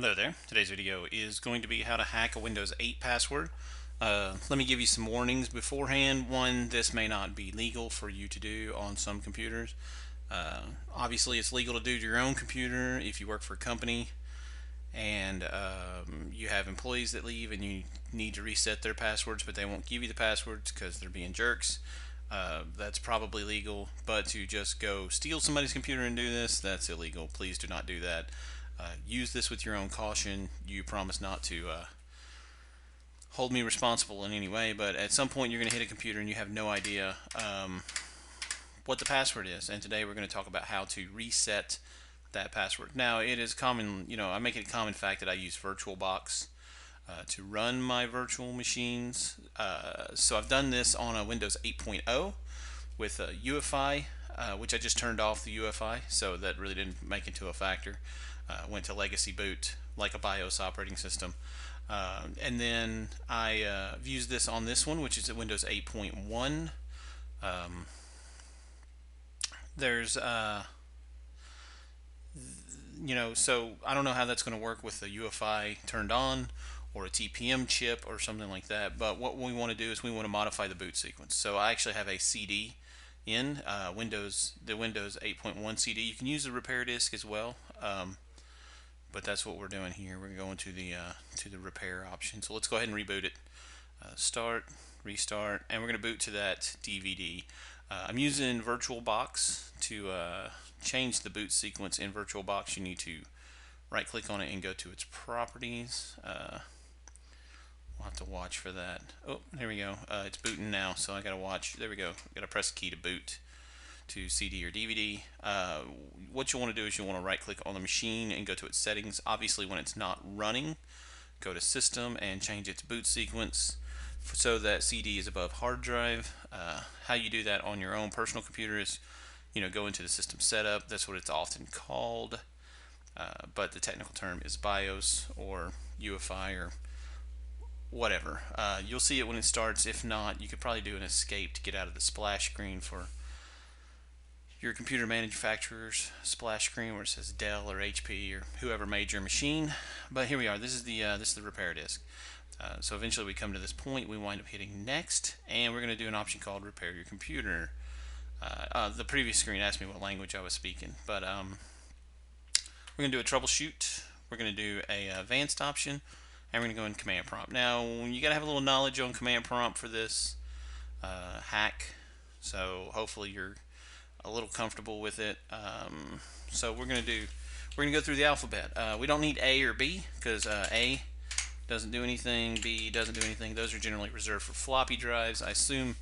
Hello there. Today's video is going to be how to hack a Windows 8 password. Let me give you some warnings beforehand. One, this may not be legal for you to do on some computers. Obviously, it's legal to do to your own computer if you work for a company and you have employees that leave and you need to reset their passwords, but they won't give you the passwords because they're being jerks. That's probably legal, but to just go steal somebody's computer and do this, that's illegal. Please do not do that. Use this with your own caution. You promise not to hold me responsible in any way, but at some point you're going to hit a computer and you have no idea what the password is. And today we're going to talk about how to reset that password. Now, it is common, I make it a common fact that I use VirtualBox to run my virtual machines. So I've done this on a Windows 8.0 with a UEFI, which I just turned off the UEFI, so that really didn't make it to a factor. Went to legacy boot like a BIOS operating system. And then I've used this on this one, which is a Windows 8.1. There's so I don't know how that's going to work with the UEFI turned on or a TPM chip or something like that, but what we want to do is we want to modify the boot sequence. So I actually have a CD in the Windows 8.1 CD. You can use the repair disk as well, but that's what we're doing here. We're going to the repair option. So let's go ahead and reboot it. Start, restart, and we're going to boot to that DVD. I'm using VirtualBox to change the boot sequence in VirtualBox. You need to right click on it and go to its properties. We'll have to watch for that. Oh, there we go. It's booting now, so I gotta watch. There we go. Gotta press the key to boot to CD or DVD. What you want to do is you want to right click on the machine and go to its settings. Obviously, when it's not running, go to System and change its boot sequence so that CD is above hard drive. How you do that on your own personal computer is, go into the system setup. That's what it's often called, but the technical term is BIOS or UEFI or whatever. You'll see it when it starts. If not, you could probably do an escape to get out of the splash screen for your computer manufacturer's splash screen where it says Dell or HP or whoever made your machine. But here we are. This is the repair disk. So eventually we come to this point, we wind up hitting next, and we're going to do an option called repair your computer. The previous screen asked me what language I was speaking, but we're going to do a troubleshoot. We're going to do a advanced option, and we're going to go in command prompt. Now, you got to have a little knowledge on command prompt for this hack, so hopefully you're a little comfortable with it. So we're going to go through the alphabet. We don't need A or B because A doesn't do anything, B doesn't do anything. Those are generally reserved for floppy drives. I assume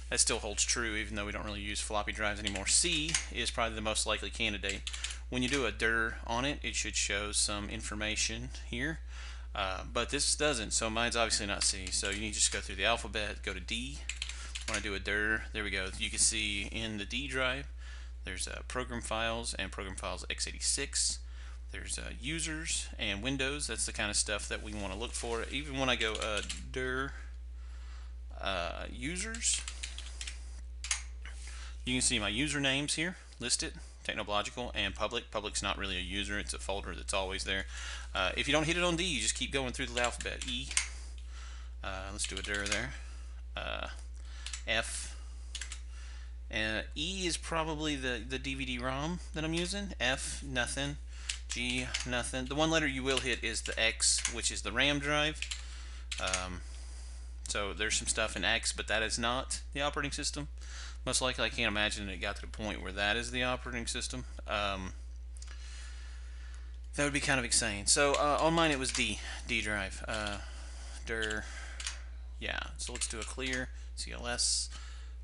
that still holds true even though we don't really use floppy drives anymore. C is probably the most likely candidate. When you do a dir on it, it should show some information here, but this doesn't, so mine's obviously not C. So you need to just go through the alphabet, go to D. When I do a dir, there we go. You can see in the D drive there's program files and program files x86. There's users and Windows. That's the kind of stuff that we want to look for. Even when I go dir users, you can see my usernames here listed, technological and public. Public's not really a user, it's a folder that's always there. If you don't hit it on D, you just keep going through the alphabet. E, let's do a dir there. F, and E is probably the DVD-ROM that I'm using. F, nothing. G, nothing. The one letter you will hit is the X, which is the RAM drive. So there's some stuff in X, but that is not the operating system. Most likely, I can't imagine it got to the point where that is the operating system. That would be kind of insane. So on mine it was D drive. Dir, yeah. So let's do a clear CLS.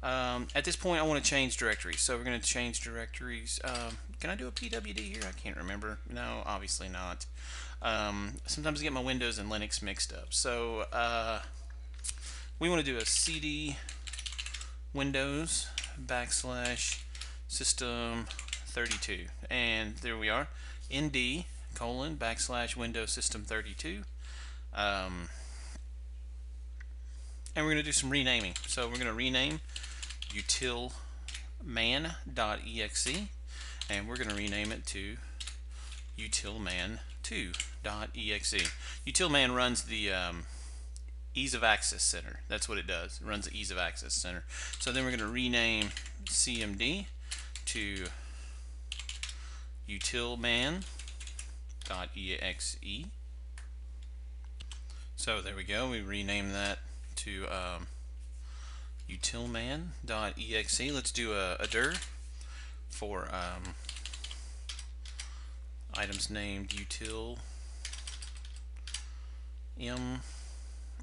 At this point, I want to change directories, so we're going to change directories. Can I do a PWD here? I can't remember. No, obviously not. Sometimes I get my Windows and Linux mixed up. So we want to do a CD Windows / system 32, and there we are. ND : / Windows system 32. And we're going to do some renaming. So we're going to rename utilman.exe, and we're going to rename it to utilman2. utilman2.exe. Utilman runs the Ease of Access Center. That's what it does. It runs the Ease of Access Center. So then we're going to rename CMD to utilman.exe. So there we go. We rename that to utilman.exe. Let's do a dir for items named util m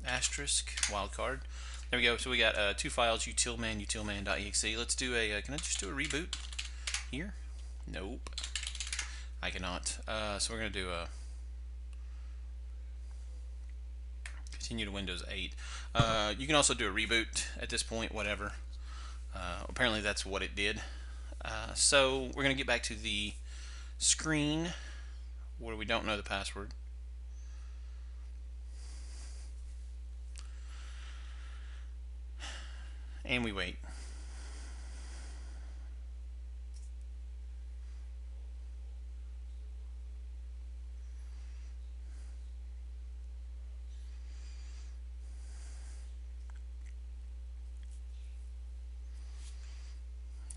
asterisk wildcard. There we go. So we got two files, utilman.exe. Let's do a, can I just do a reboot here? Nope, I cannot. So we're going to do a continue to Windows 8. You can also do a reboot at this point, whatever. Apparently that's what it did. So we're going to get back to the screen where we don't know the password. And we wait.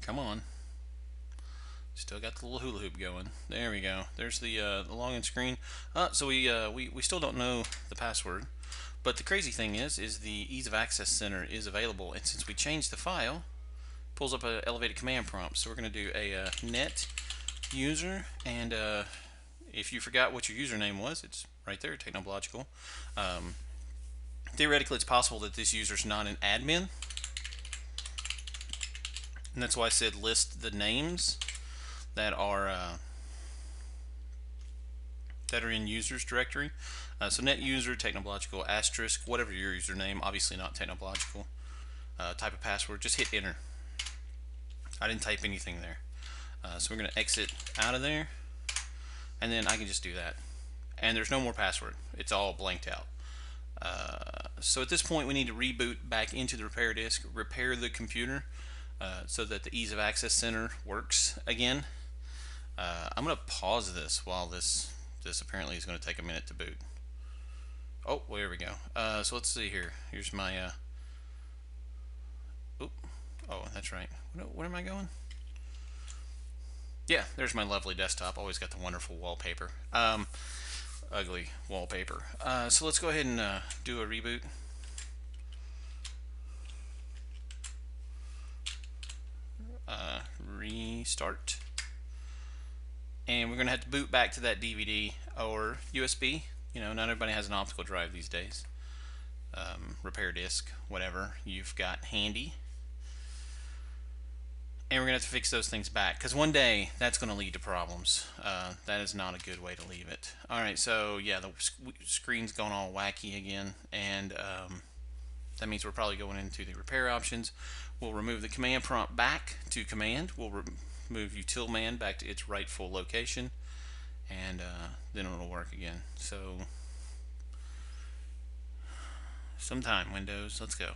Come on. Still got the little hula hoop going. There we go. There's the login screen. So we still don't know the password. But the crazy thing is the Ease of Access Center is available, and since we changed the file, it pulls up an elevated command prompt. So we're going to do a net user, and if you forgot what your username was, it's right there, Technological. Theoretically, it's possible that this user's not an admin, and that's why I said list the names that are in users directory. So net user, Technological, asterisk, whatever your username, obviously not Technological, type of password, just hit enter. I didn't type anything there. So we're going to exit out of there, and then I can just do that. And there's no more password. It's all blanked out. So at this point we need to reboot back into the repair disk, repair the computer so that the Ease of Access Center works again. I'm going to pause this while this apparently is going to take a minute to boot. Oh, well, there we go. So let's see here. Here's my oh, that's right. Where am I going? Yeah, there's my lovely desktop. Always got the wonderful wallpaper. Ugly wallpaper. So let's go ahead and do a reboot. Restart. And we're going to have to boot back to that DVD or USB. You know, not everybody has an optical drive these days. Repair disk, whatever you've got handy. And we're going to have to fix those things back, because one day that's going to lead to problems. That is not a good way to leave it. Alright, so yeah, the screen's going all wacky again, and that means we're probably going into the repair options. We'll remove the command prompt back to command. We'll remove utilman back to its rightful location, and then it'll work again. So sometime, Windows, let's go.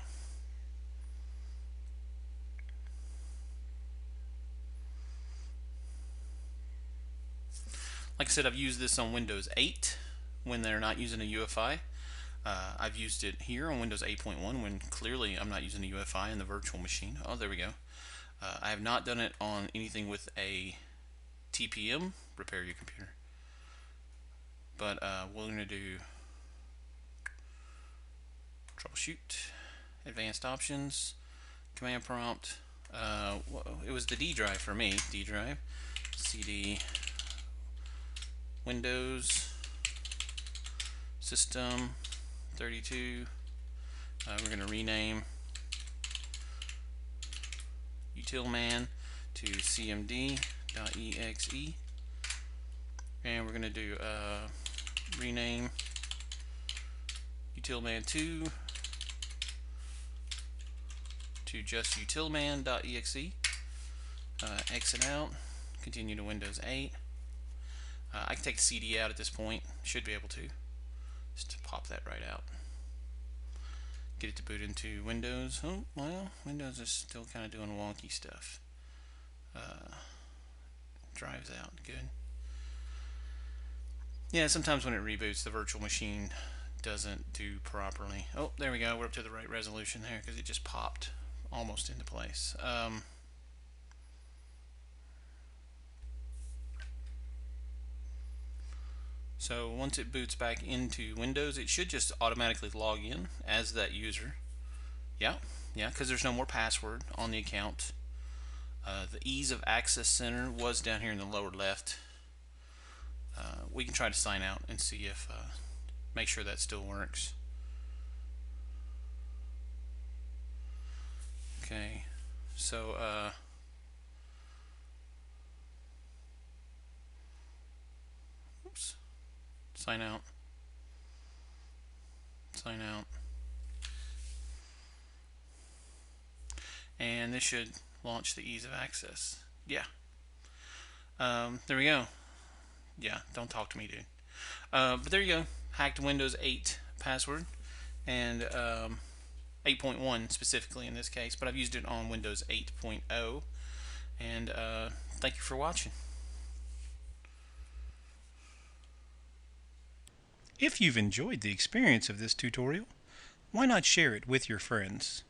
Like I said, I've used this on Windows 8 when they're not using a UEFI. I've used it here on Windows 8.1 when clearly I'm not using a UEFI in the virtual machine. Oh, there we go. I have not done it on anything with a TPM, repair your computer. But we're going to do troubleshoot, advanced options, command prompt. It was the D drive for me, D drive, CD, Windows, System 32. We're going to rename utilman to cmd.exe, and we're going to do rename utilman2 to just utilman.exe. Exit out, continue to Windows 8. I can take the CD out at this point, should be able to. Just to pop that right out. Get it to boot into Windows. Oh, well, Windows is still kind of doing wonky stuff. Drives out, good. Yeah, sometimes when it reboots, the virtual machine doesn't do properly. Oh, there we go. We're up to the right resolution there because it just popped almost into place. So once it boots back into Windows, it should just automatically log in as that user. Yeah, yeah, because there's no more password on the account. The Ease of Access Center was down here in the lower left. We can try to sign out and see if make sure that still works. Okay, so oops, sign out, sign out, and this should launch the Ease of Access. Yeah, there we go. Yeah, don't talk to me, dude. But there you go. Hacked Windows 8 password and 8.1 specifically in this case, but I've used it on Windows 8.0. And thank you for watching. If you've enjoyed the experience of this tutorial, why not share it with your friends?